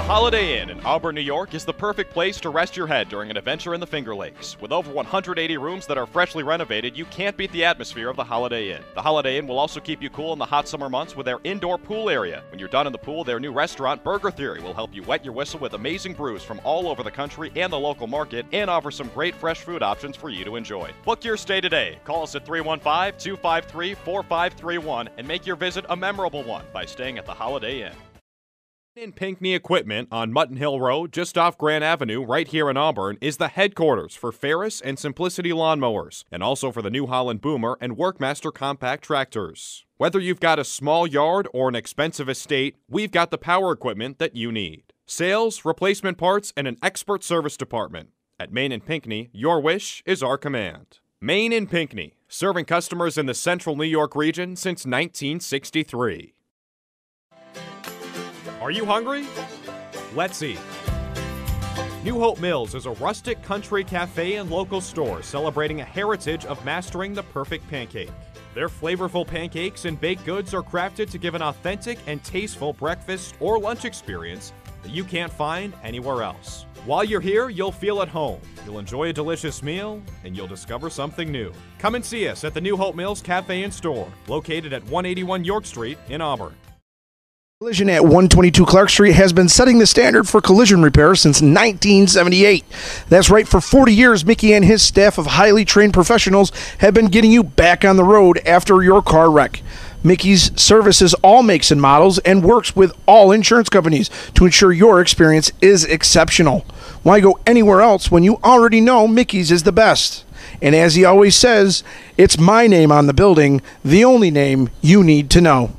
The Holiday Inn in Auburn, New York is the perfect place to rest your head during an adventure in the Finger Lakes. With over 180 rooms that are freshly renovated, you can't beat the atmosphere of the Holiday Inn. The Holiday Inn will also keep you cool in the hot summer months with their indoor pool area. When you're done in the pool, their new restaurant, Burger Theory, will help you wet your whistle with amazing brews from all over the country and the local market, and offer some great fresh food options for you to enjoy. Book your stay today. Call us at 315-253-4531 and make your visit a memorable one by staying at the Holiday Inn. In Pinckney Equipment on Mutton Hill Road, just off Grand Avenue, right here in Auburn, is the headquarters for Ferris and Simplicity lawnmowers, and also for the New Holland Boomer and Workmaster compact tractors. Whether you've got a small yard or an expensive estate, we've got the power equipment that you need. Sales, replacement parts, and an expert service department. At Main and Pinckney, your wish is our command. Main and Pinckney, serving customers in the central New York region since 1963. Are you hungry? Let's eat. New Hope Mills is a rustic country cafe and local store celebrating a heritage of mastering the perfect pancake. Their flavorful pancakes and baked goods are crafted to give an authentic and tasteful breakfast or lunch experience that you can't find anywhere else. While you're here, you'll feel at home. You'll enjoy a delicious meal, and you'll discover something new. Come and see us at the New Hope Mills Cafe and Store, located at 181 York Street in Auburn. Collision at 122 Clark Street has been setting the standard for collision repair since 1978. That's right, for 40 years, Mickey and his staff of highly trained professionals have been getting you back on the road after your car wreck. Mickey's services all makes and models and works with all insurance companies to ensure your experience is exceptional. Why go anywhere else when you already know Mickey's is the best? And as he always says, it's my name on the building, the only name you need to know.